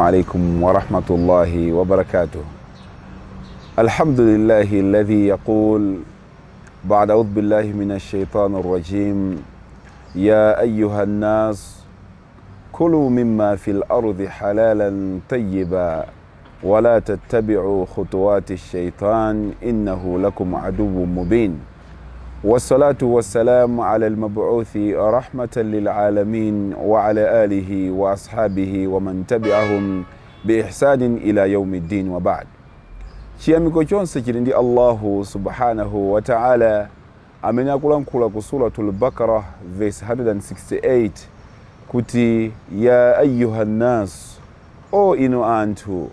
عليكم ورحمة الله وبركاته. الحمد لله الذي يقول بعد أعوذ بالله من الشيطان الرجيم: يا أيها الناس كلوا مما في الأرض حلالا طيبا ولا تتبعوا خطوات الشيطان إنه لكم عدو مبين. والصلاة والسلام على المبعوث رحمة للعالمين وعلى آله وأصحابه ومن تبعهم بإحسان إلى يوم الدين وبعد. Chiyamiko chonse chili ndi Allahu subhanahu wa ta'ala amene akulankhula ku suratul Baqarah verse 168 kuti ya ayyuhan nas, o inu anthu,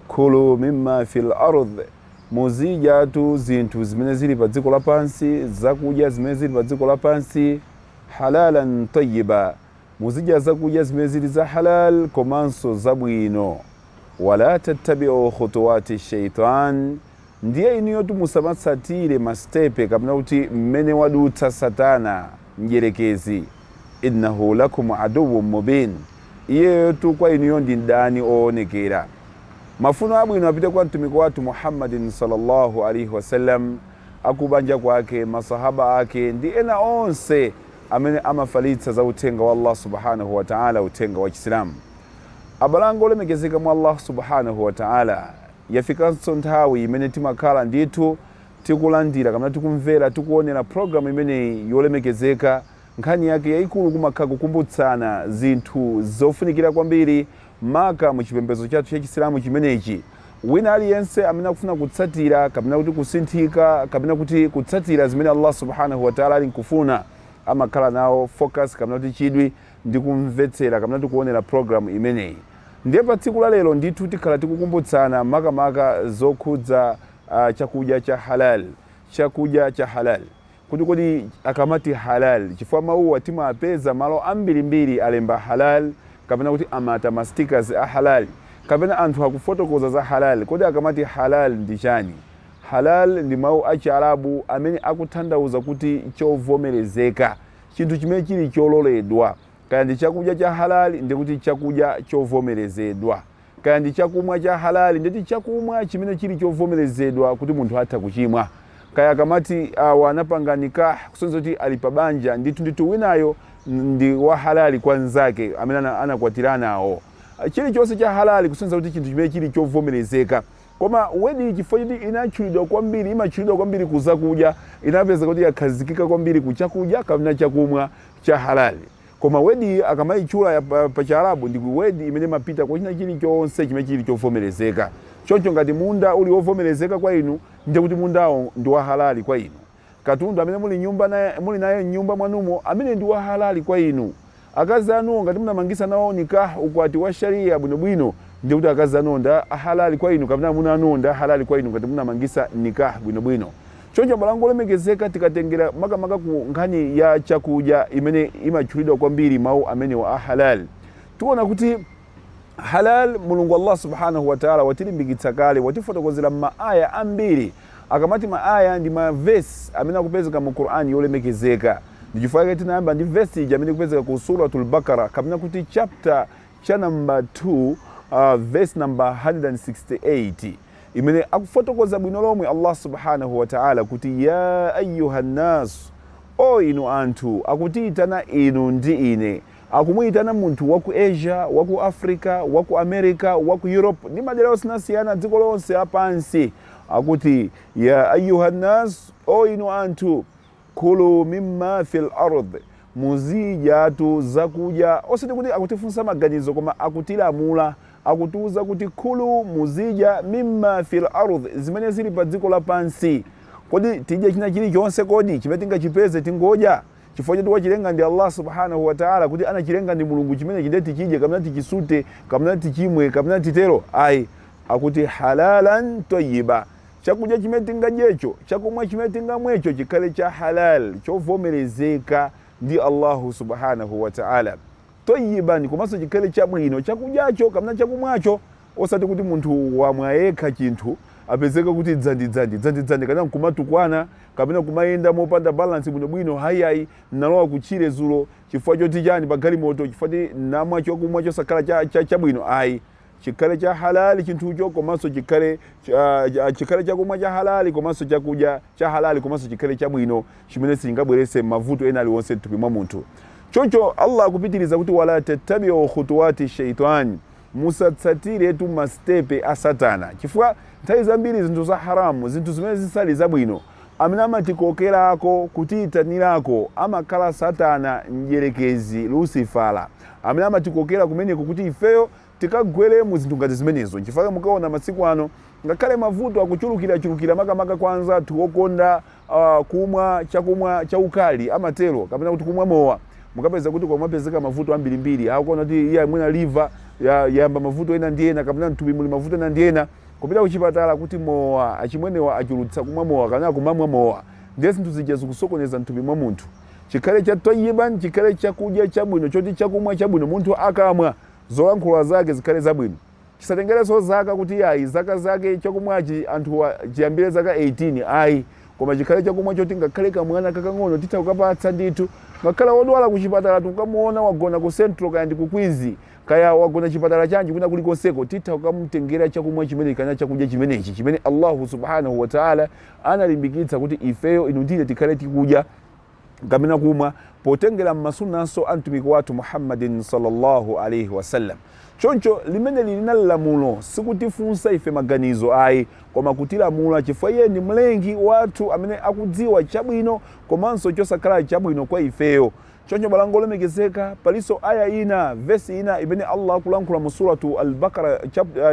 kulu mimma fil ardh, muzijatu zinthu zimene zili pa dziko lapansi, zakudya zimene zili pa dziko lapansi, halalan tayyiba, muzidya zakudya zimene zili za halal komanso zabwino. Wala tattabi'u khutuwati shaitan, ndiye inu yotu musamatsatire mastepe kapena kuti mmene wadutsa satana mjerekezi. Innahu lakum aduwwun mubin, iye yotu kwa inu ndi mdani oonekera. Mafuno abwino apite kwa mtumiki wathu Muhammadin sallallahu alaihi wasallam, akubanja kwake, masahaba ake ndi ena onse amene amafalitsa za uthenga wa Allah subhanahu wa ta'ala, uthenga wa Islamu. Abalango olemekezeka mu Allah subhanahu wa ta'ala, yafikanso nthawi imene timakhala ndithu tikulandira kamene tikumvera tikuonera programu imene yolemekezeka. Nkhani yake yaikulu kumakhala kukumbutsana zinthu zofunikira kwambiri maka mu chipembedzo chathu cha Chisilamu chimenechi. Wina aliyense amene akufuna kutsatira kapena kuti kusinthika kapena kuti kutsatira zimene Allah subhanahu wa ta'ala ali nkufuna, amakhala nawo focus kapena kuti chidwi ndi kumvetsera kapena kuti kuonera programu imeneyi. Ndiye pa tsiku la lero ndithu tikhala tikukumbutsana makamaka zokhudza chakudya cha halal. Chakudya cha halal kodi akamati halal, chifukwa mawuwa timapeza malo ambirimbiri alemba halal kapena kuti amata ma stickers a halal kapena anthu akufotokoza za halal. Kodi akamati halal ndi chani? Halal ndi mawu a Chiarabu amene akutanthauza kuti chovomerezeka, chinthu chimene chili chololedwa. Kaya ndi chakudya cha halal ndi kuti chakudya chovomerezedwa. Kaya ndi chakumwa cha halal ndi chakumwa chimene chili chovomerezedwa kuti munthu atha kuchimwa. Kaya akamati wanapanga nikah, kusonyeza kuti ali pabanja ndithu winayo ndi wa halali kwa nzake amene anakwatirana nawo. Chilichonse cha halali kusonyeza kuti chinthu chimene chili chovomerezeka. Koma wedi chifukwa choti inatchulidwa kwambiri, imatchulidwa kwambiri kuzakudya, inapeza kuti yakhazikika kwambiri ku chakudya kapena chakumwa cha halali. Koma wedi akamayichula pa Chiarabu ndi wedi imene mapita kwa china chilichonse chimene chili chovomerezeka. Choncho ngati munda uli wovomerezeka kwa inu, ndiye kuti mundawo ndi wa halali kwa inu. Katundu amene muli naye nyumba mwanumo, amene ndi wa halali kwa inu. Akazi anu ngati munamangisa nawo nikah, ukwati wa sharia bwinobwino, ndiye kuti akazi anu nda halali kwa inu kapena amuna anu nda halali kwa inu ngati munamangisa nikah bwinobwino. Choncho abalango olemekezeka tikatengera makamaka ku nkhani ya chakudya imene imatchulidwa kwambiri mawu amene wa halal, tiona kuti halal Mulungu Allah subhanahu wa ta'ala watilimbikitsa kale, watifotokozera maaya ambiri. Akamati maaya ndi ma verse amene akupezeka mu Qur'ani yolemekezeka. Ndichifukwa chake tinayamba ndi verse ija amene ikupezeka ku suratul Baqarah kapena kuti chapter cha number 2 verse number 168, imene akufotokoza bwino lomwe Allah subhanahu wa ta'ala kuti ya ayyuhan nas, o inu anthu, akutiitana inu ndi ine. Akumuyitana munthu waku Asia, waku Africa, waku America, waku Europe ndi madera osiyanasiyana dziko lonse lapansi. Akuti ya ayyuhan nas, o inu anthu, kulu mimma fil ardh, muzijatu zakudya. Osati kuti akutifunsa maganizo koma akutilamula, akutuza kuti kulu muzija mimma fil ardh, zimene zili pa dziko lapansi. Kodi tidye china chilichonse kodi chimene tingachipeze tingodya? Chifukwa choti wachilenga ndi Allah subhanahu wa ta'ala, kuti anachilenga ndi Mulungu chimene chinde tichidye kapena tichisute kapena tichimwe kapena titero. Ayi, akuti halalan tayyiba, chakudya chimene tingadyecho, chakumwa chimene tingamwecho chikhale cha halal, chovomerezeka ndi Allah subhanahu wa ta'ala. Tayyiban, komanso chikhale chabwino chakudyacho kapena chakumwacho. Osati kuti munthu wamwayekha chinthu apezeka kuti dzandi kana kumatukwana kapena kumayenda mopanda balance bwinobwino. Hayi nalowa kuchire zulo chifukwa choti chani pa galimoto, chifukwa namwa chokumwa chosakhala chabwino. Ayi, chikale cha halali chintucho komanso chikale chakumwa cha halali komanso chakudya cha halali komanso chikale chabwino chimene singabwerese mavuto ena aliwonse mthupi mwa munthu. Choncho Allah akupitiriza kuti wala tattabi'u khutuwati shaitani, musatsatire tu mastepe a Satana. Chifukwa nthawi zambiri zinthu za haramu, zinthu zimene zisali zabwino, amene amatikokerako kutiyitanirako amakhala Satana mdierekezi Lucifala, amene amatikokera kumeneko kuti ifeyo tikagwere mu zinthu ngati zimenezo. Chifukwa mukaona masiku ano ngakhale mavuto akuchulukira makamaka kwanza anthu okonda kumwa chakumwa chaukali amatero kapena kuti kumwa mowa, mukapeza kuti komapezeka mavuto ambirimbiri, akuona kuti iye mwina liver yamba mavuto ena ndi ena, kapena mthupi muli mavuto ena ndi ena, kupita kuchipatala kuti mowa achimwenewa achulutsa kumwa mowa kana kumamwa mowa, ndiye zinthu zija zikusokoneza mthupi mwa munthu. Chikhale cha tayyiban, chikhale chakudya chabwino, choti chakumwa chabwino munthu akamwa zolankhula zake zikhale zabwino. Chisatengereso zaka kuti ayi zaka zake chakumwachi anthu chiyambire zaka 18 ayi, koma chikhale chakumwa choti ngakhale kamwana kakang'ono titha kukapatsa ndithu. Ngakhale wodwala kuchipatala tukamuona wagona ku Central kaya ndi ku Queens kaya wagona chipatala chanji kuna kulikonseko, titha kukamutengera chakumwa chimene kana chakudya chimenechi chimene Allahu subhanahu wa ta'ala analimbikitsa kuti ifeyo inu ndine tikhale tikudya kapena kumwa potengera mmasunanso antumiki wathu Muhammadin sallallahu alaihi wasallam. Choncho limene lilina lamulo sikutifunsa ife maganizo ayi, koma kutilamula chifukwa iye ndi mlengi wathu amene akudziwa chabwino komanso chosakhala chabwino kwa ifeyo. Choncho balango lemekezeka paliso aya ina verse ina imene Allah akulankhula mu suratu al-Baqara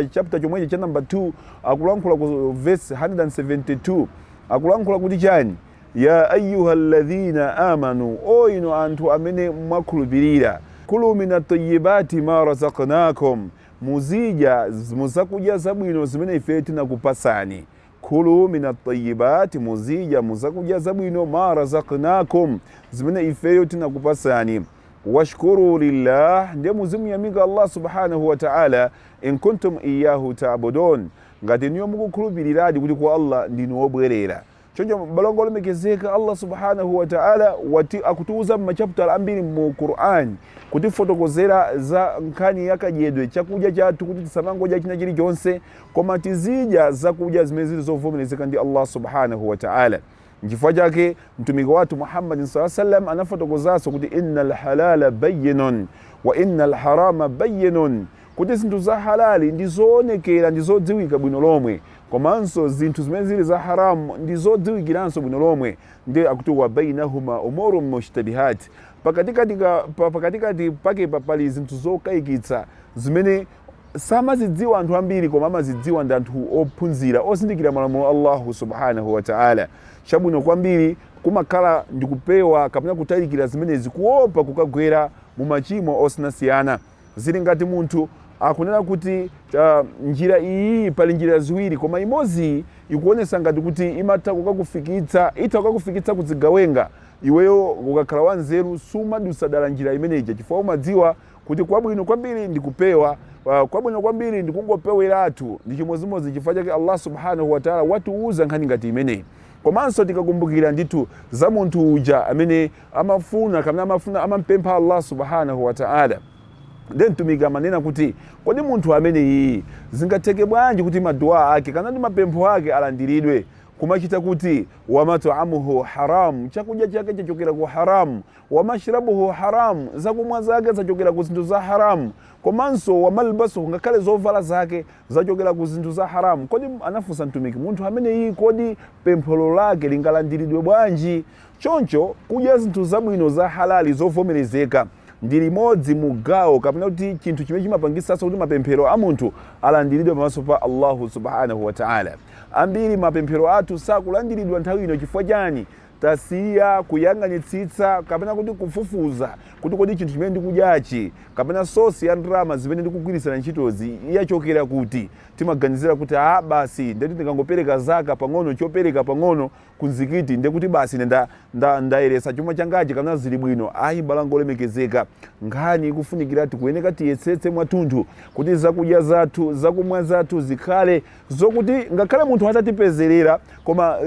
chapter chomwechi cha number 2, akulankhula ku verse 172, akulankhula kuti chani? Ya ayyuhalladhina amanu, o inu anthu amene mwakhulupirira, kulu minat tayyibati ma razaqnakum, muzidya muzakudya zabwino zimene ife tinakupasani. Kulu minat tayyibati, muzidya muzakudya zabwino ma razaqnakum, zimene ifeyo tinakupasani. Washkuru lillah, ndiye muzimuyamika Allah subhanahu wa ta'ala, in kuntum iyyahu ta'budun, ngati niyo mukukhulupiriradi kuti kwa Allah ndinu obwerera. Choncho balongo lemekezeka Allah subhanahu wa ta'ala akutuuza machapter ambiri mu Qur'an kuti fotokozera za nkhani yakadyedwe chakudya chathu kuti tisamangodya china chilichonse, koma tizidya zakudya zimene zili zovomerezeka ndi Allah subhanahu wa ta'ala. N'chifukwa chake mtumiki wathu Muhammad sallallahu alaihi wasallam anafotokozaso kuti innal halala bayyinun wa innal harama bayyinun, kuti zinthu za halali ndizoonekera ndizodziwika bwino lomwe, komanso zinthu zimene zili za haramu ndizodziwikiranso bwino lomwe. Ndiye akuti wa bainahuma umurun mushtabihat, pakatikati pake pali zinthu zokayikitsa zimene samazidziwa anthu ambiri koma amazidziwa ndi anthu ophunzira osindikira malamulo Allahu subhanahu wa ta'ala. Chabwino kwambiri kumakhala ndikupewa kapena kutalikira zimenezi kuopa kukagwera mu machimo osinasiyana. Zili ngati munthu akunena kuti njira iyi pali njira ziwiri, koma imodzi ikuonesa ngati kuti imatha kukakufikitsa kuzigawenga, iweyo ukakhala wanzeru sumadusa dala njira imeneja, chifukwa umadziwa kuti kwabwino kwambiri ndikupewa, kwabwino kwambiri ndikungopeweratu. Ndi chimodzimodzi chifukwa chake Allah subhanahu wa ta'ala watiuza nkhani ngati imeneyi. Komanso tikakumbukira ndithu za munthu uja amene amampempha Allah subhanahu wa ta'ala, then mtumiki amanena kuti kodi munthu amene iyi zingatheke bwanji kuti madua ake kana ndi mapempho ake alandiridwe, kumachita kuti wamat'amuhu haram, chakudya chake chachokera ku haramu, wamashrabuhu haram, zakumwa zake zachokera ku zinthu za haramu, komanso wamalbasuhu, ngakhale zovala zake zachokera ku zinthu za haramu. Kodi anafunsa mtumiki, munthu amene iyi kodi pempholo lake lingalandiridwe bwanji? Choncho kudya zinthu zabwino za halali zovomerezeka ndi limodzi mugawo kapena kuti chinthu chimene chimapangisanso kuti mapemphero a munthu alandiridwe pamaso pa Allahu subhanahu wa ta'ala. Ambiri mapemphero athu sakulandiridwa nthawi ino chifukwa chani? Tasiya kuyang'anitsitsa kapena kuti kufufuza kuti kodi chinthu chimene ndikudyachi kapena sosi ya ndrama zimene ndikugwirisana ntchitozi yachokera kuti. Timaganizira kuti basi ndeti ndikangopereka zaka pang'ono, chopereka pang'ono kunzikiti ndekuti basi ndayeretsa chuma changachi kapena zili bwino. Ayi balango lemekezeka, nkhani ikufunikira tikuyeneka tiyesetse mwathunthu kuti zakudya zathu zakumwa zathu zikhale zokuti ngakhale munthu atatipezerera koma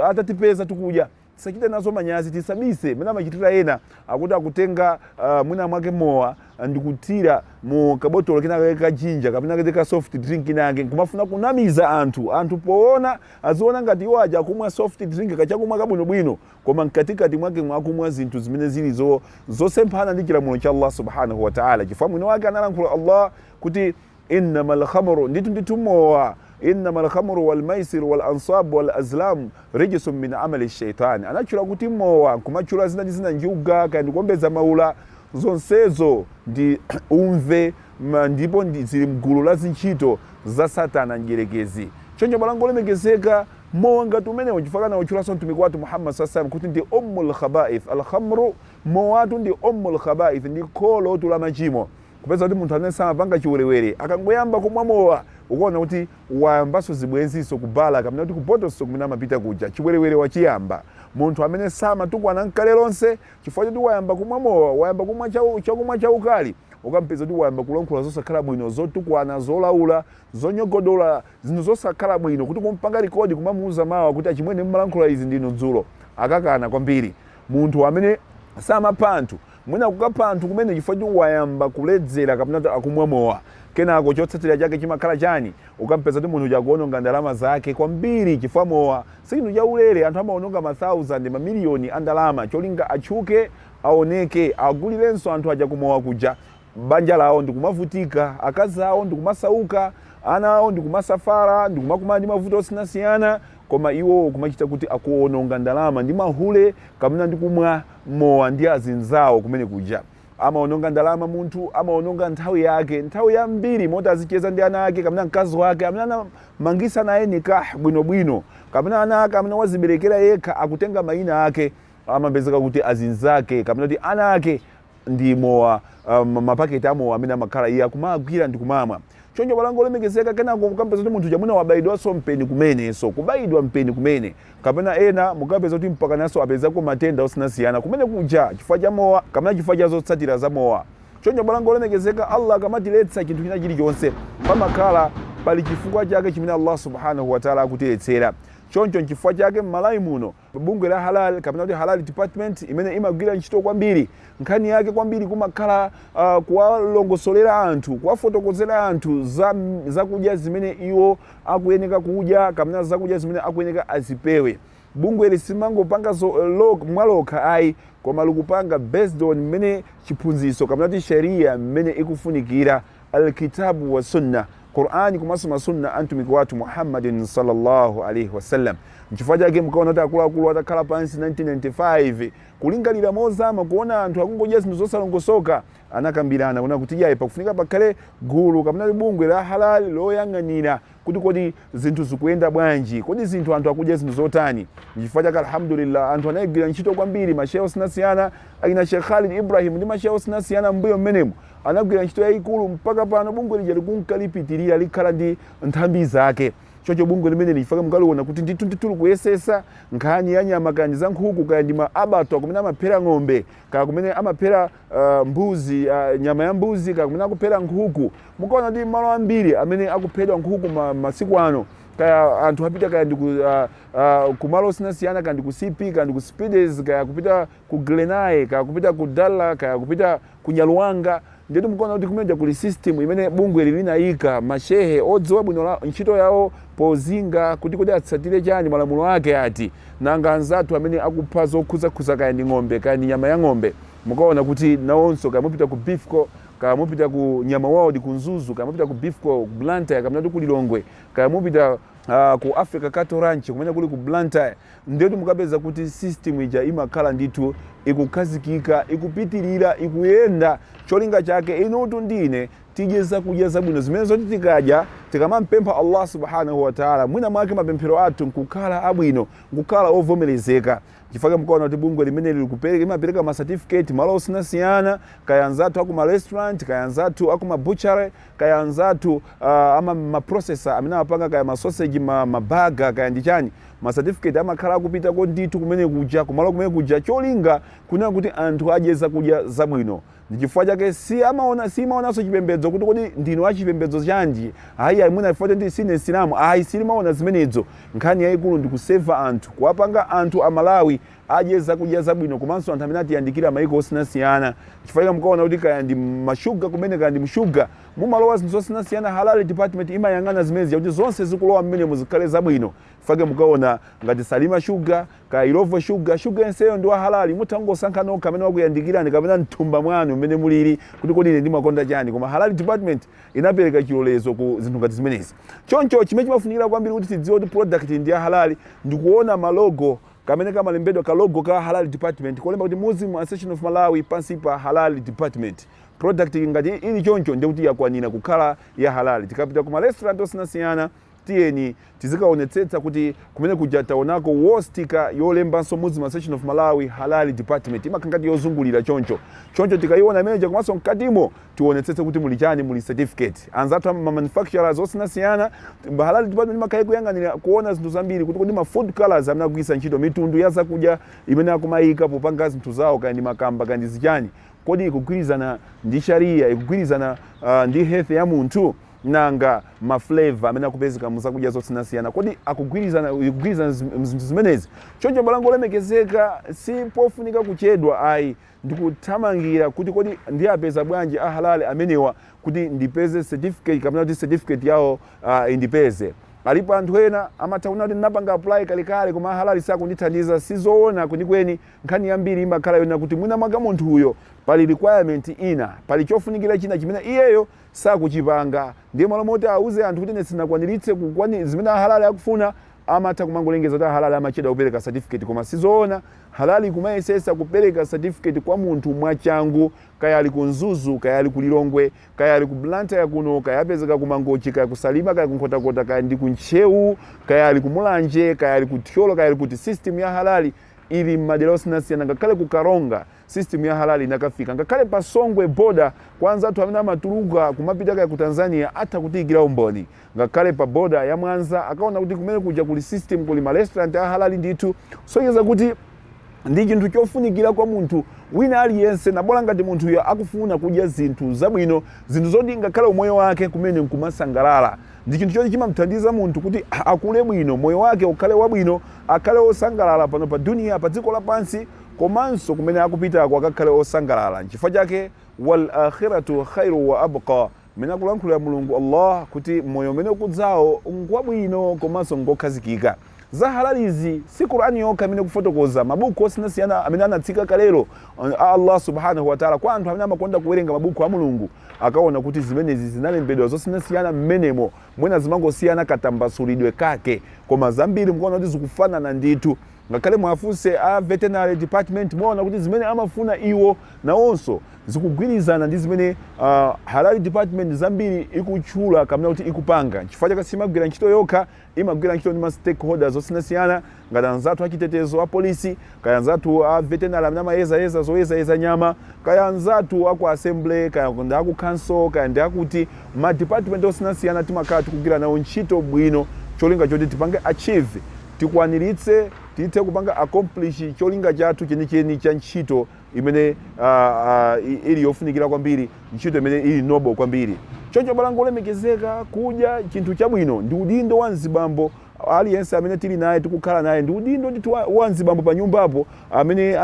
atatipeza tikudya tisachite nazo manyazi, tisabise. Mena machitira ena akuti akutenga mwina mwake mowa ndikutira mu kabotolo kenaka kajinja kapena ka soft drink nake kumafuna kunamiza anthu poona aziona ngati iwo aja kumwa soft drink kachakumwa kabwinobwino koma mkatikati mwake mwakumwa zinthu zimene zili zosemphana ndi chilamulo cha Allah subhanahu wa ta'ala. Chifukwa mwini wake analankhula Allah kuti innamal khamru ndithu mowa innamal khamru wal maisir wal ansab wal azlam rijsun min amali shaitani. Anachula kuti mowa kumachula zina njuga kandi kuombeza maula zonsezo ndi umve ndipo zili mgulu la ntchito za Satana njerekezi. Choncho balango lemekezeka mowa ngati umenewo chifukwa na uchulaso mtumiki wathu Muhammad sallallahu alaihi wasallam kuti ndi ummul khaba'ith. Al khamru mowatu ndi ummul khaba'ith, ndi kholo la machimo. Kupeza kuti munthu amene samapanga chiwerewere akangoyamba kumwa mowa ukuona kuti wayambaso zibwenziso kubala kapena kuti kupotoso kumene amapita kuja chiwerewere wachiyamba. Munthu amene samatukwana nkale lonse chifukwa kuti wayamba kumwa mowa, wayamba kumwa chakumwa chaukali, ukampeza kuti wayamba kulankhula zosakhala bwino, zotukwana, zolaula, zonyogodola, zinthu zosakhala bwino, kuti kumpanga rekodi kumamuuza mawa kuti achimwene mmalankhula izi ndinu dzulo akakana kwambiri. Munthu amene samapha anthu mwina kukapha anthu kumene chifukwa kuti wayamba kuledzera kapena akumwa mowa, kenako chotsatira chake chimakhala chani? Ukampeza kuti munthu chakuononga ndalama zake kwambiri chifukwa mowa si chinthu chaulere. Anthu amaononga ma-thousand, mamiliyoni a ndalama cholinga atchuke, aoneke, agulirenso anthu aja kumowa kuja. Banja lawo ndikumavutika, akazi awo ndikumasauka, ana awo ndikumasafara, ndikumakumana ndi mavuto osiyanasiyana, koma iwo kumachita kuti akuononga ndalama ndi mahule kapena ndi kumwa mowa ndi azinzawo kumene kuja. Amaononga ndalama munthu, amaononga nthawi yake, nthawi yambiri moti azicheza ndi ana ake kapena mkazi wake amene anamangisa naye nikah bwinobwino, kapena ana ake amene waziberekera yekha akutenga mayina ake, amapezeka kuti azinzake kapena kuti ana ake ndi mowa, mapaketi amowa amene amakhala iye akumagwira ndi kumamwa. Choncho balango lemekezeka kenako mukampeza kuti munthu chamwina wabayidwanso mpeni kumenenso, kubayidwa mpeni kumene kapena ena mukapeza kuti mpakanaso apezako matenda osiyanasiyana kumene kuja chifukwa cha mowa kapena chifukwa cha zotsatira za mowa. Choncho balango lemekezeka Allah akamatiletsa chinthu china chilichonse pamakhala pali chifukwa chake chimene Allah subhanahu wa ta'ala akutiletsera. Choncho chifukwa chake m'Malawi muno bungwe la halal kapena kuti halal department imene imagwira ntchito kwambiri, nkhani yake kwambiri kumakhala kuwalongosolera anthu, kuwafotokozera anthu zakudya zimene iwo akuyeneka kudya kapena zakudya zimene akuyeneka azipewe. Bungwe lisimangopanga mwalokha ayi, koma likupanga based on mmene chiphunzitso kapena kuti sheria mmene ikufunikira, alkitabu wa sunna, Qur'ani kumasoma sunna antumiki wathu Muhammadin sallallahu alaihi wasallam. Nchifukwa chake mkaona kuti akuluakulu atakhala pansi 1995 kulingalira mozama kuona anthu akungodya zinthu zosalongosoka, anakambirana kuna kuti yayi pakufunika pakhale gulu kapena bungwe la halal loyang'anira kuti kodi zinthu zikuyenda bwanji, kodi zinthu anthu akudya zinthu zotani. Nchifukwa chake alhamdulillah anthu anayigwira ntchito kwambiri, mashehe osiyanasiyana akina Sheikh Khalid Ibrahim ndi mashehe osiyanasiyana mbuyo mmenemu anagwira ntchito yayikulu mpaka pano bungwe lija likunkalipitira likhala ndi nthambi zake. Choncho bungwe limene lifaka mukaliona kuti ndithu kuyesesa nkhani ya nyama kandi za nkhuku kaya ndi maabato kumene amaphera ng'ombe kaya kumene amaphera mbuzi, nyama ya mbuzi kaya kumene akuphera nkhuku. Mukaona ndi malo ambiri amene akuphedwa nkhuku masiku ano, kaya anthu apita kaya ndi kumalo osiyanasiyana kaya ndi ku CP kaya ndi ku Speeders kaya kupita ku Glenai kaya kupita ku Dala kaya kupita ku Nyaluwanga. Ndetu mkuona kuti kumeja kuli system imene bungwe linayika mashehe odziwa bwino ntchito yawo pozinga kuti kodi atsatire chani malamulo ake ati nanga anzathu amene akupha zokhuza kaya ndi ng'ombe kaya ndi nyama ya ng'ombe. Mukaona kuti nawonso kaya mupita ku Beefco kaya mupita ku Nyama World ku Nzuzu kaya mupita ku Beefco ku Blantyre kaya mupita ku Lilongwe kaya mupita ku Africa Cattle Ranch kumene kuli ku Blantyre. Ndetu mukapeza kuti system ija imakhala ndithu ikukhazikika, ikupitirira, ikuyenda. Cholinga chake inutu ndine tidye zakudya zabwino zimene zoti tikadya tikamampempha Allah subhanahu wa ta'ala mwina mwake mapemphero athu nkukhala abwino, nkukhala ovomerezeka. Chifukwa mkuona kuti bungwe limene limapereka ma certificate malo osiyanasiyana, kaya anzathu akuma restaurant, kaya anzathu akuma butchery, kaya anzathu ma processor amene amapanga kaya ma sausage, ma burger kaya ndi chani, ma certificate amakhala akupita ko ndithu kumene kuja kumalo kumene kuja cholinga kunena kuti anthu adye zakudya zabwino. Ndichifukwa chake simaonanso chipembedzo kuti kodi ndinu achipembedzo chanji, ayi mwina ifote ndi sine Islamu, ayi silimaona zimenezo. Nkhani yayikulu ndi kuseva anthu, kuwapanga anthu a Malawi adye zakudya zabwino komanso anthu amene atiyandikira maiko osiyanasiyana chifukwa mukaona kuti kaya ndi mashuga kumene kaya ndi mshuga mumalowa zinthu zosiyanasiyana halal department imayang'ana zimezi kuti zonse zikulowa mmene muzikhale zabwino chifukwa mukaona ngati Salima Sugar kaya Ilovo Sugar yenseyo ndi wa halali mutangosankha nokha amene wakuyandikirani kapena mthumba mwanu mmene mulili kuti kodi ine ndimakonda chani koma halal department inapereka chilolezo ku zinthu ngati zimenezi. Choncho chimene chimafunikira kwambiri kuti tidziwe kuti product ndi ya halali ndikuona malogo kamene kamalembedwa ka logo ka halal department kulemba kuti Muslim Association of Malawi pansi pa halal department. Product ngati ili choncho ndi kuti yakwanira kukhala ya halali. Tikapita kuma restaurant osiyanasiyana tiyeni tizikaonetsetsa kuti kumene kuja taonako wostika yolembanso Muslim Association of Malawi halal department imakangati yozungulira choncho tikaiona imene komanso mkatimo tionetsetse kuti muli chani muli certificate anzathu ma manufacturers osiyanasiyana halal department imakhaye kuyang'anira kuona zinthu zambiri kuti kodi ma food colors amene akugwiritsa ntchito mitundu ya zakudya imene akumayika popanga zinthu zawo kaya ndi makamba kaya ndi zichani kodi ikugwirizana ndi sharia ikugwirizana ndi health ya munthu nanga ma flavor amene akupezeka muzakudya zosiyanasiyana kodi akugwirizana zinthu zimenezi. Choncho balango lemekezeka si pofunika kuchedwa ayi ndikuthamangira kuti kodi ndiyapeza bwanji halal amenewa kuti ndipeze certificate kapena kuti certificate yawo indipeze. Alipo anthu ena amatauna kuti napanga apply kalikale koma halali sakundithandiza sizoona kwenikweni nkhani yambiri imakhala yona kuti mwina mwaka munthu uyo pali requirement ina pali chofunikira china chimene iyeyo sakuchipanga ndiye malo moti auze anthu kuti ine sinakwaniritse zimene halali akufuna amatha kumangolengeza kuti halali amachedwa kupereka certificate koma sizoona halali kumayesesa kupereka certificate kwa munthu mwachangu kaya ali kunzuzu kaya ali kulilongwe kaya ali ku Blantyre kuno kaya apezeka kumangochi kaya kusalima kaya kunkhotakota kaya ndi kunchewu kaya ali kumulanje kaya ali kuthyolo kaya ali kuti system ya halali ili madera osiyanasiyana ngakhale ku Karonga system ya halali inakafika ngakhale pa Songwe border kwanza anthu amene amatuluka kumapita kaya ku Tanzania atha kutiyikira umboni ngakhale pa border ya Mwanza akaona kuti kumene kuja kuli system kuli ma restaurant ya halali ndithu soyeza kuti ndi chinthu chofunikira kwa munthu wina aliyense nabola ngati munthu uyo akufuna kudya zinthu zabwino zinthu zoti ngakhale umoyo wake kumene nkumasangalala ndi chinthu choti chimamthandiza munthu kuti akule bwino moyo wake ukhale wabwino akhale osangalala pano pa dunia pa dziko lapansi komanso kumene akupitako akakhale osangalala. Chifukwa chake wal akhiratu khairu wa abqa mene akulankhula Mulungu Allah kuti moyo umene ukudzawo ngwabwino komanso ngokhazikika. Za halalizi si Qur'ani yokha amene kufotokoza mabuku osiyanasiyana amene anatsika kalero Allah subhanahu wa ta'ala kwa anthu amene amakonda kuwerenga mabuku a Mulungu akaona kuti zimenezi zinalembedwa zosiyanasiyana mmenemo mwina zimangosiyana katambasulidwe kake koma zambiri mukuona kuti zikufanana ndithu ngakhale mwafunse a veterinary department muona kuti zimene amafuna iwo nawonso zikugwirizana ndi zimene halal department zambiri ikutchula kamene kuti ikupanga. Chifukwa chake simagwira ntchito yokha imagwira ntchito ndi ma stakeholders osiyanasiyana ngati anzathu achitetezo a polisi kaya anzathu a veterinary amene amayezayeza zoyezayeza nyama kaya anzathu aku assembly kaya ndi aku council kaya ndi akuti ma department osiyanasiyana timakhala tikugwira nawo ntchito bwino cholinga choti tipange achieve tikwaniritse tithe kupanga accomplish cholinga chathu chenicheni cha ntchito imene ili yofunikira kwambiri ntchito imene ili noble kwambiri. Choncho balango lemekezeka kudya chinthu chabwino ndi udindo wa mzibambo aliyense amene tili naye tikukhala naye ndi udindo ndithu wa mzibambo pa nyumbapo amene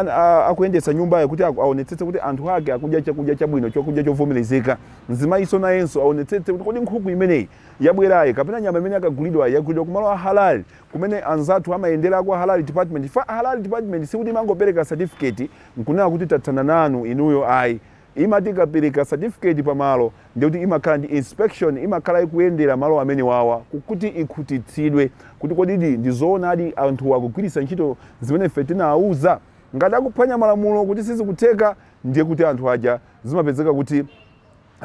akuyendetsa nyumbayo kuti aonetsetse kuti anthu ake akudya chakudya chabwino chokudya chovomerezeka. Mzimayiso nayenso aonetsetse kuti kodi nkhuku imeneyi yabwerayi kapena nyama imene akagulidwa yagulidwa kumalo a halal kumene anzathu amayendera kwa halal department. Halal department sikuti mangopereka certificate nkunena kuti tathana nanu inuyo ayi imati ikapereka certificate pamalo ndikuti imakhala ndi inspection imakhala ikuyendera malo amene wawa kuti ikhutitsidwe kuti kodidi ndizoonadi anthu akugwiritsa ntchito zimene ife tinawuza ngati akuphwanya malamulo kuti sizikutheka ndiye kuti anthu aja zimapezeka kuti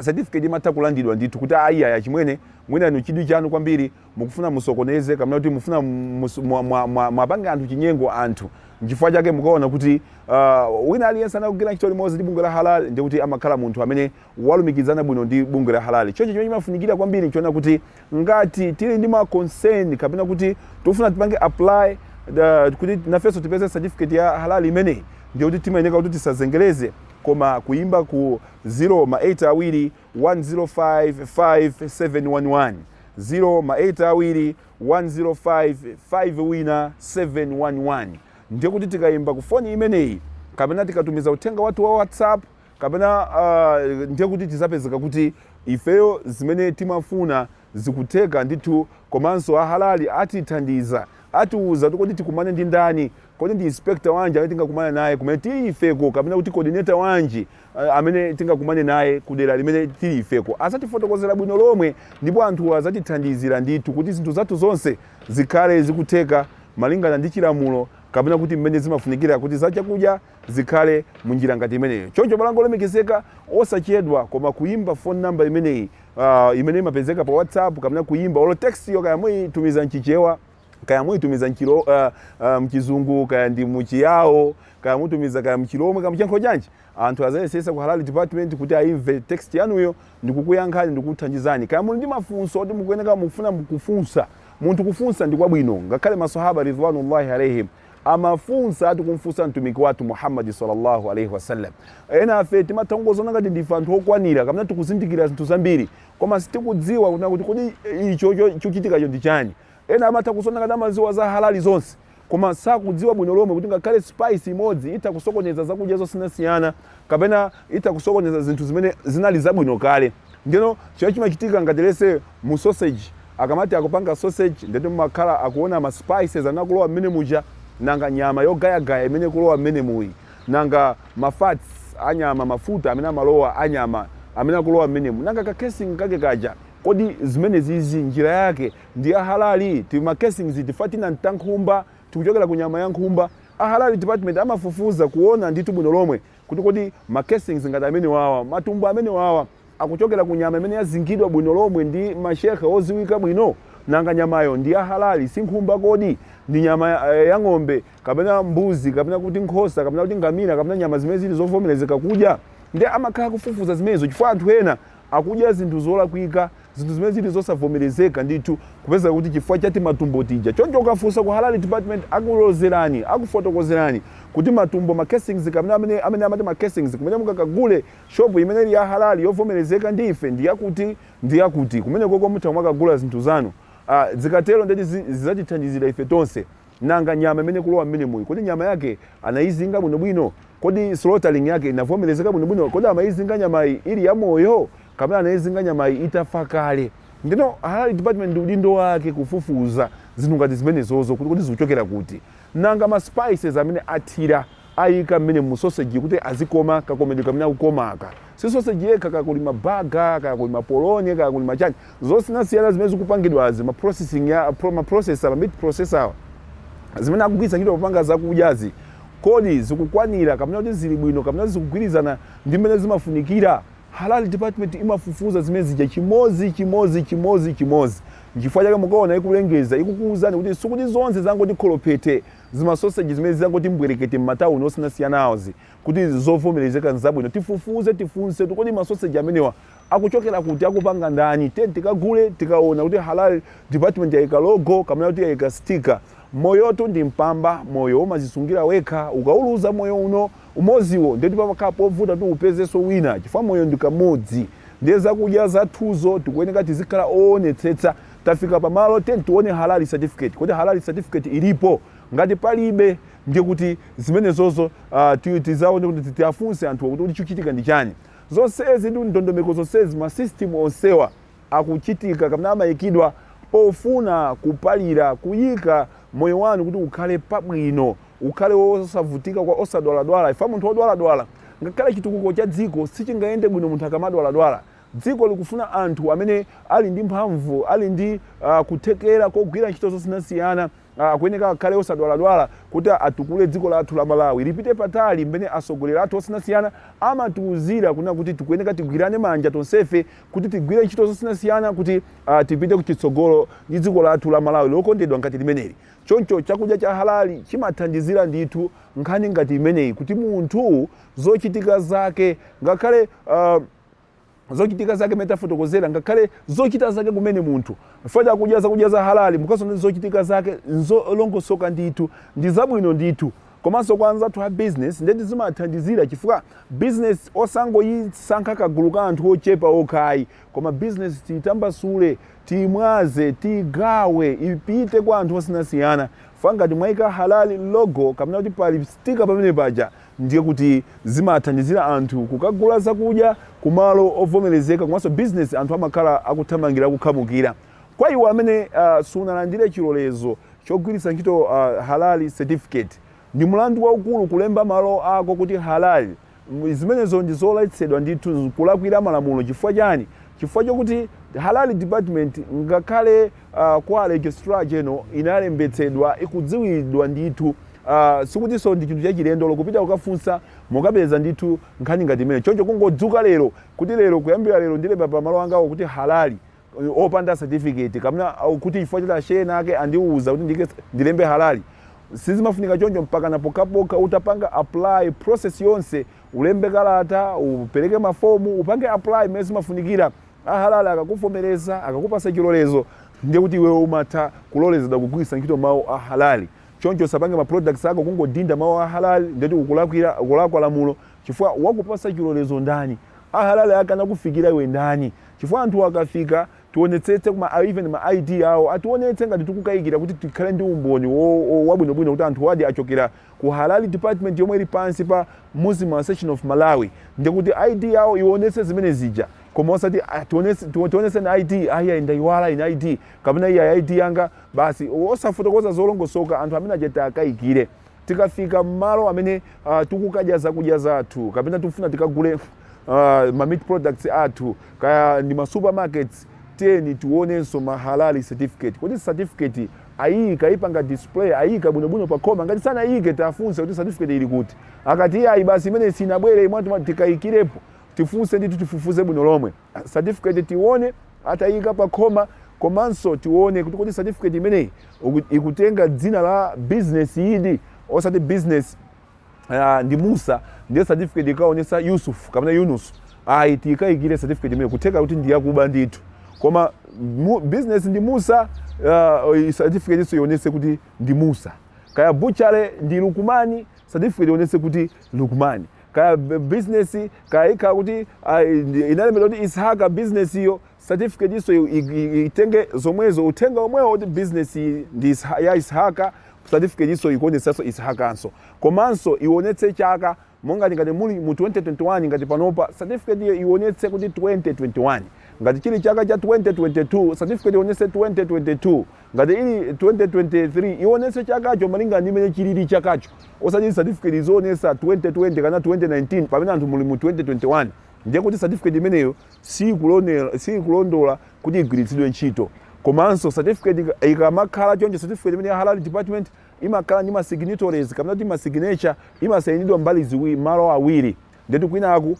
certificate imatha kulandidwa ndithu kuti aya chimwene mwina inu chidwi chanu kwambiri mukufuna musokoneze kamene kuti mufuna mwapange anthu chinyengo anthu. N'chifukwa chake mukaona kuti wina aliyense anakugwira ntchito limodzi ndi bungwe la halal ndi kuti amakhala munthu amene walumikizana bwino ndi bungwe la halal. Choncho chimene chimafunikira kwambiri nchiona kuti ngati tili ndi ma concern kapena kuti tofuna tipange apply kuti nafenso tipeze certificate ya halal imene ndiye kuti timayeneka kuti tisazengereze koma kuimba ku 0 awiri 105 5711 0 awiri 105 5 wina 711 ndiye kuti tikayimba ku foni imeneyi kapena tikatumiza uthenga wathu wa WhatsApp kapena ndiye kuti tizapezeka kuti ifeyo zimene timafuna zikutheka ndithu, komanso ahalali atithandiza atiuza kuti tikumane ndi ndani, kodi ndi inspector wanji amene tingakumane naye kumene tili ifeko, kapena kuti coordinator wanji amene tingakumane naye kudera limene tili ifeko. Asatifotokozera bwino lomwe, ndipo anthu azatithandizira ndithu kuti zinthu zathu zonse zikhale zikutheka malingana ndi chilamulo, kapena kuti mmene zimafunikira kuti zachakudya zikhale munjira ngati imeneyo. Choncho malango olemekezeka, osachedwa koma kuyimba phone number imeneyi imene imapezeka pa WhatsApp, kapena kuyimba olo text yo kaya muyitumiza mchichewa, kaya muyitumiza mchizungu, kaya ndi muchiyawo, kaya mutumiza kaya mchilomwe, kaya mchiyankho chanji, anthu azayesesa ku halali department kuti ayimve text yanuyo ndikukuyankhani ndikuthandizani. Kaya muli ndi mafunso oti mukuyeneka mufuna kufunsa, munthu kufunsa ndi kwabwino, ngakhale maswahaba ridwanullahi alaihim amafunsa ati kumfunsa mtumiki wathu Muhammad sallallahu alaihi wasallam. Ena afe timatongozana ngati ndife anthu okwanira, kapena tikuzindikira zinthu zambiri koma sitikudziwa kuti kodi icho chochitikacho ndi chani. Ena amatha kusona ngati amaziwa za halali zonse koma sakudziwa bwino lomwe kuti ngakhale spice imodzi itakusokoneza zakudya zosiyanasiyana, kapena itakusokoneza zinthu zimene zinali zabwino kale. Ndino chimachitika ngati lese mu sausage, akamati akupanga sausage ndete mumakhala akuona ma spices anakulowa mmene muja, nanga nyama yogayagaya imene kulowa mmene muyi, nanga mafats anyama, mafuta amene amalowa anyama amene akulowa mmene mu, nanga casing kake kaja. Kodi zimene zizi njira yake ndi ahalali? Tima casings tifatina ntankhumba tikuchokera ku nyama ya nkhumba. Ahalali department amafufuza kuona ndithu bwino lomwe kuti kodi ma casings ngati amene wawa, matumbo amene wawa akuchokera ku nyama imene yazingidwa bwino lomwe ndi mashekhe oziwika bwino, nanga nyamayo ndi ahalali si nkhumba kodi ndi nyama ya ng'ombe kapena mbuzi kapena kuti nkhosa kapena kuti ngamira kapena nyama zimene zili zovomerezeka kudya. Ndi amakhala kufufuza zimenezo chifukwa anthu ena akudya zinthu zolakwika, zinthu zimene zili zosavomerezeka ndithu, kupeza kuti chifukwa chati matumbo tija. Choncho ukafunsa ku halali department akulozerani, akufotokozerani kuti matumbo ma casings kapena amene amati ma casings kumene mukakagule shop imene ili ya halali yovomerezeka ndife ndiyakuti kumene koko mutha mwakagula zinthu zanu. Zikatero ndeti zizatithandizira ife tonse. Nanga nyama imene kulowa mmene muyi, kodi nyama yake anayizinga bwinobwino, kodi slaughtering yake inavomerezeka bwinobwino, kodi amayizinga nyamayi ili ya moyo kapena anayizinga nyamayi itafa kale. Ndino halali department ndi udindo wake kufufuza zinthu ngati zimenezozo kuti zikuchokera kuti. Nanga ma spices amene athira ayika mmene mu sausage kuti azikoma kakomedwe kamene akukomaka. Si sausage yekha kakulima baga, kakulima polonye, kakulima chani, zosiyanasiyana zimene zikupangidwazi ma processing ya ma processor, ma meat processor zimene akugwiritsa ntchito kupanga zakudyazi, kodi zikukwanira kapena kuti zili bwino kapena zikugwirizana ndi mmene zimafunikira. Halali department imafufuza zimene zija chimozi. Nchifukwa chake mukaona ikulengeza ikukuwuzani kuti sikuti zonse zangoti kholopete zima sausage zimene zangoti mbwerekete m'matawuni osiyanasiyanawozi kuti zovomerezeka nzabwino. Tifufuze tifunse kodi ma sausage amenewa akuchokera kuti, akupanga ndani, tikagule tikaona kuti halali department yayika logo kapena kuti yayika sticker. Moyotu ndi mpamba, moyo umazisungira wekha, ukauluza moyo uno umoziwo ndeti pamakhala povuta tu upezeso wina chifukwa moyo ndi kamodzi. Ndiye zakudya zathuzo tikuyeneka tizikhala oonetsetsa. Tafika pamalo tione halali certificate, kodi halali certificate ilipo. Ngati palibe ndiye kuti zimenezozo tizaone kuti tiafunse anthu kuti chikuchitika ndi chani. Zonsezi ndi ndondomeko zonsezi ma system onsewa akuchitika kapena amayikidwa pofuna kupalira kuyika moyo wanu kuti ukhale pabwino, ukhale osavutika kwa osadwaladwala. Ifa munthu odwaladwala ngakhale chitukuko cha dziko sichingayende bwino munthu akamadwaladwala. Dziko likufuna anthu amene ali ndi mphamvu, ali ndi kuthekera kogwira ntchito zosiyanasiyana, akuyeneka akhale osadwaladwala kuti atukule dziko lathu la Malawi lipite patali. Mmene asogolera athu osiyanasiyana amatiwuzira kuti tikuyeneka tigwirane manja tonsefe kuti tigwire ntchito zosiyanasiyana kuti tipite kuchitsogolo ndi dziko lathu la Malawi lokondedwa ngati limeneli. Choncho chakudya cha halali chimathandizira ndithu nkhani ngati imeneyi kuti munthu zochitika zake ngakhale zochitika zake metafotokozera ngakhale zochita zake kumene munthu fada kudya zakudya za halali mukaso zochitika zake nzolongosoka ndithu ndi zabwino ndithu komanso kwanza tu business ndeti zimathandizira chifukwa business osangoyisankha kagulu ka anthu ochepa okhayi koma business tiyitambasule timwaze tigawe ipite kwa anthu osiyanasiyana fangati mwaika halali logo kapena kuti pali sticker pamene paja ndiye kuti zimathandizira anthu kukagula zakudya kumalo ovomerezeka komanso business anthu amakhala akuthamangira kukhamukira kwa iwo amene sunalandire chilolezo chogwiritsa ntchito halali certificate ndi mulandu waukulu kulemba malo ako kuti halali zimenezo ndi zoletsedwa ndithu kulakwira malamulo chifukwa chani chifukwa chokuti halali department ngakhale kwa registrar general inalembetsedwa ikudziwidwa ndithu sikutinso ndi chinthu chachilendo lokupita kukafunsa mukapeza ndithu nkhani ngati imene choncho kungodzuka lero kuti lero kuyambira lero ndilemba pa malo angawo kuti halali opanda certificate kamena kuti chifukwa choti asheya nake andiuza kuti ndilembe halali sizimafunika choncho mpaka napokapoka utapanga apply process yonse ulembe kalata upereke mafomu upange apply mmene zimafunikira ahalali akakuvomereza akakupasa chilolezo ndiye kuti iwe umatha kulolezedwa kugwiritsa ntchito mawu ahalali choncho sapange ma products ako kungodinda mawu ahalali ndeti ukulakwa lamulo chifukwa wakupasa chilolezo ndani ahalali akana kufikira iwe ndani chifukwa anthu akafika tionetsetse even ma ID awo ationetse ngati tikukayikira kuti tikhale ndi umboni wabwinobwino kuti anthu wadi achokera ku halali department yomwe ili pansi pa Muslim Association of Malawi ndiye kuti ID awo ionetse zimene zija koma osati tionetse na ID aya ndaiwala ina ID kapena iya ID yanga basi osafotokoza zolongosoka anthu amene acheta akayikire tikafika mmalo amene tikukadya zakudya zathu kapena tufuna tikagule ma meat products athu kaya ndi ma supermarkets teni tuonenso mahalali certificate kuti certificate ayika ipanga display ayika bwinobwino pa khoma ngati sana ayike tafunse kuti certificate ili kuti akati ayi basi imene sinabwere imwe tikayikirepo tifunse ndi tifufuze bwino lomwe certificate tione atayika pa khoma komanso tione kuti certificate imeneyi ikutenga dzina la business yidi osati business ndi Musa ndiye certificate ikaonesa Yusuf kapena Yunus ayi tikayikire certificate imene kuteka kuti ndiyakuba ndithu koma business ndi Musa certificate iso ionese kuti ndi Musa kaya butchery ndi Lukumani certificate ionese kuti Lukumani kaya business kaya ika kuti inalemedwa kuti Ishaka business iyo certificate iso itenge zomwezo utenga omwewo kuti business ndi ya Ishaka certificate iso ikuonesanso Ishakanso komanso ionetse chaka monga ngati muli mu 2021 ngati panopa certificate iyo ionetse kuti 2021 ngati chili chaka cha 2022 certificate ionetse 2022 ngati ili 2023 ionetse chakacho malinga ndi imene chilili chakacho osati certificate izionesa 2020 kana 2019 pamene anthu muli mu 2021 ndiye kuti certificate imeneyo si kulondola kuti igwiritsidwe ntchito komanso certificate ikamakhala chonje certificate imene ya halali department imakhala ndi ma signatories kapena kuti ma signature imasayinidwa mbali malo awiri ndetu kwinaku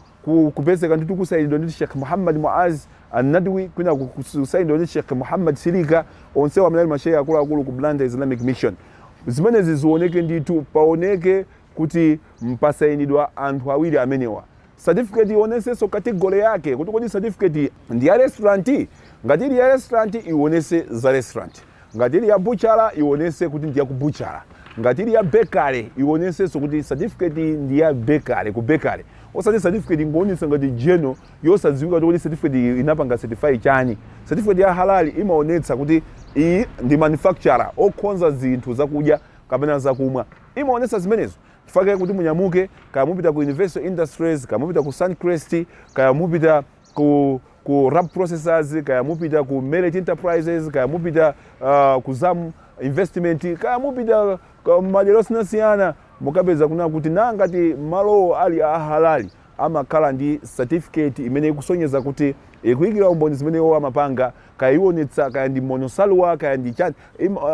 kupezeka nditu kusayinidwa ndi Sheikh Muhammad Muaz An-Nadwi kwinaku kusayinidwa ndi Sheikh Muhammad Silika onsewa amene ali masheikh akuluakulu ku Blantyre Islamic Mission zimene zioneke nditu paoneke kuti mpasayinidwa anthu awiri amenewa certificate ionesenso category yake kuti certificate ndi ya restaurant ngati ili ya restaurant ionese za restaurant ngati ili ya butchara ionese kuti ndi ya ku butchara ngati ili ya bakery ionesenso kuti certificate ndi ya bakery ku bakery osati certificate ngoonesa ngati general yosadziwika kuti certificate inapanga certify chani certificate ya halali imaonetsa kuti iyi ndi manufacturer okonza zinthu zakudya kapena zakumwa imaonesa zimenezo chifukwa kuti munyamuke kaya mupita ku Universal Industries kaya mupita ku Suncrest kaya mupita ku Rap Processors kaya mupita ku Merit Enterprises kaya mupita ku Zam Investment kaya mupita madera osiyanasiyana mukapeza kuna kuti nangati malo ali halali amakhala ndi certificate imene ikusonyeza kuti ikuyikira umboni zimene iwo amapanga kaya ionetsa kaya ndi monosalwa kaya ndi chani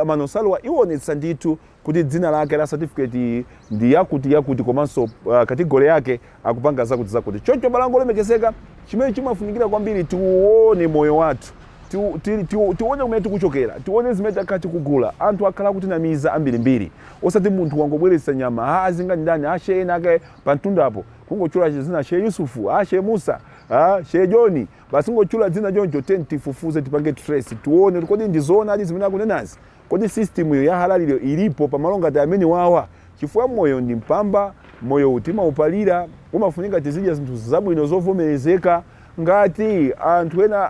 monosalwa ionetsa ndithu kuti dzina lake la certificate ndi yakuti komanso category yake akupanga zakuti choncho balango lemekezeka chimene chimafunikira kwambiri tiuone moyo wathu tione kumene tikuchokera tione zimene takati kugula anthu akhala kuti namiza ambirimbiri osati munthu wangobweretsa nyama azingani ndani ashe nake pantundapo kungochula zina she Yusufu she Musa she Joni basi ngochula dzina jonjo tifufuze tipange trace tuone kodi ndi zona ali zimene akunenazi kodi system ya halali ilipo pamalonga amene wawa chifukwa moyo ndi mpamba, moyo utima upalira, umafunika tizidya zinthu zabwino zovomerezeka. Ngati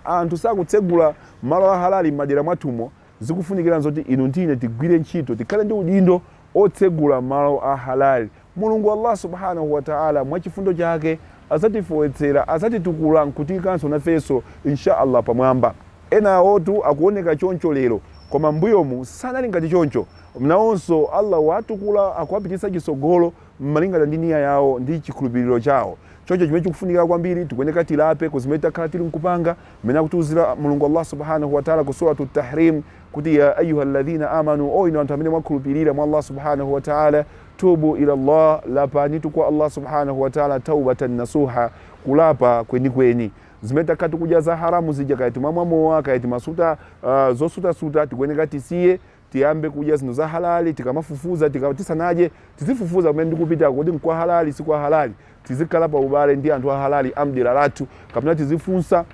anthu sakutsegula malo a halali m'madera mwathumo, zikufunikira nzoti inu ndine tigwire ntchito, tikhale ndi udindo otsegula malo a halali. Mulungu Allah subhanahu wa ta'ala mwachifundo chake azatifowetsera, azatitukula nkutikanso nafenso insha Allah pamwamba. Ena otu akuoneka choncho lero, koma mbuyomu sanali ngati choncho. Mnawonso Allah watukula akuwapitisa chisogolo mmalingana ndi nia yawo ndi chikhulupiriro chawo. Choncho chimene chikufunika kwambiri tikuoneka tilape kuzimene takhala tili nkupanga, mmene akutiwuzira Mulungu Allah subhanahu wa ta'ala ku suratu Tahrim kuti ya ayyuhalladhina amanu, inu anthu amene mwakhulupirira mwa Allah subhanahu wa ta'ala, tubu ila Allah, lapanitu kwa Allah subhanahu wa ta'ala taubatan nasuha, kulapa kwenikweni. Zimene takhala tikudya za haramu zija, kaya timamwa kaya timasuta zosuta tikuoneka tisiye, tiyambe kudya zinthu za halali. Tikamafufuza tisanaje tizifufuza kumene ndikupita kuti nkwa halali si kwa halali, tizikhala pa ubale ndi anthu a halali amdera lathu, kapena tizifunsa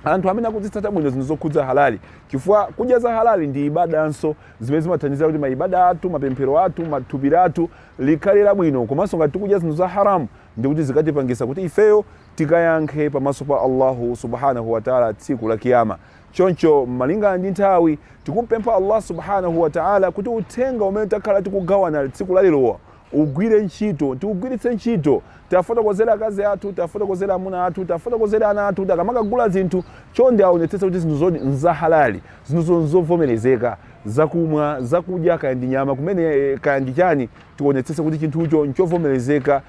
anthu amene akudzitsata bwino zinthu zokhudza halali, chifukwa kudya za halali ndi ibadanso zimene zimathandizira kuti maibada athu, mapemphero athu, mathupi athu likhale labwino. Komanso ngati tikudya zinthu za haramu ndi kuti zikatipangisa kuti ifeyo tikayankhe pamaso pa Allahu subhanahu wa ta'ala tsiku la kiyama. Choncho malingana ndi nthawi tikumpempha Allah subhanahu wa ta'ala kuti uthenga umene takhala tikugawana tsiku la lerowa ugwire ntchito, tiugwiritse ntchito. Tafotokozera akazi athu, tafotokozera amuna athu, tafotokozera ana athu, takamakagula zinthu chonde aonetsetse kuti zinthu zodi nza halali, zinthu zovomerezeka, zakumwa, zakudya kaya ndi nyama kumene kaya ndi chani, tionetsetse kuti chinthucho nchovomerezeka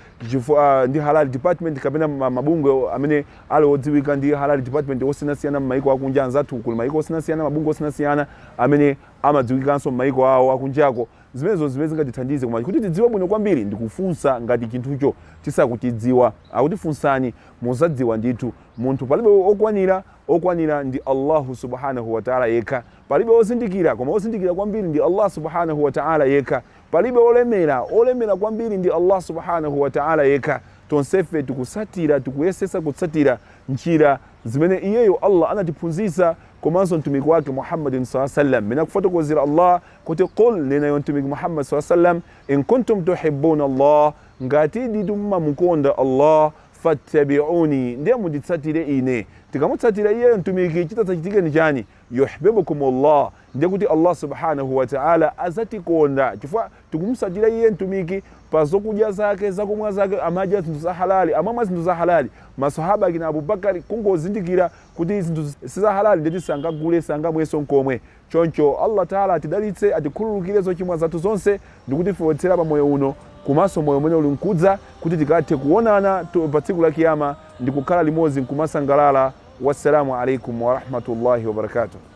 ndi halal department kapena mabungwe amene ali odziwika ndi halal department osiyanasiyana m'mayiko akunja. Anzathu kuli mayiko osiyanasiyana, mabungwe osiyanasiyana amene amadziwikanso m'mayiko awo akunjako. Zimenezo zimene zingatithandize koma kuti tidziwe bwino kwambiri ndikufunsa ngati chinthucho tisakutidziwa. Akutifunsani muzadziwa ndithu. Munthu palibe okwanira ndi Allahu subhanahu wa ta'ala yekha. Palibe ozindikira, koma ozindikira kwambiri ndi Allah subhanahu wa ta'ala yekha. Palibe olemera kwambiri ndi Allah subhanahu wa ta'ala yekha. Tonsefe tikusatira, tikuyesesa kutsatira njira zimene iyeyo Allah anatiphunzitsa, komanso mtumiki wake Muhammadin sallallahu alaihi wasallam. Mena kufotokozera Allah kuti qul lina mtumiki Muhammad sallallahu alaihi wasallam, in kuntum tuhibbuna Allah, ngati ndituma mukonda Allah, fattabi'uni, ndiye munditsatire ine. Tikamutsatira iyeyo mtumiki chitachitike ni chani? Yuhibbukumullah, ndiye kuti Allah subhanahu wa ta'ala azatikonda chifukwa tikumutsatira iye mtumiki pa zokudya zake, zakumwa zake, amadya zinthu za halali, amamwa zinthu za halali. Masahaba kina Abubakar kungozindikira kuti zinthu si za halali ndeti sangagule sangamweso nkomwe. Choncho Allah ta'ala atidalitse, atikhululukire zochimwa zathu zonse, ndikutifowetsera pa moyo uno kumaso moyo umene uli nkudza, kuti tikathe kuonana pa tsiku la kiyama ndi kukhala limodzi nkumasangalala. Wassalamu alaikum wa rahmatullahi wa barakatuh.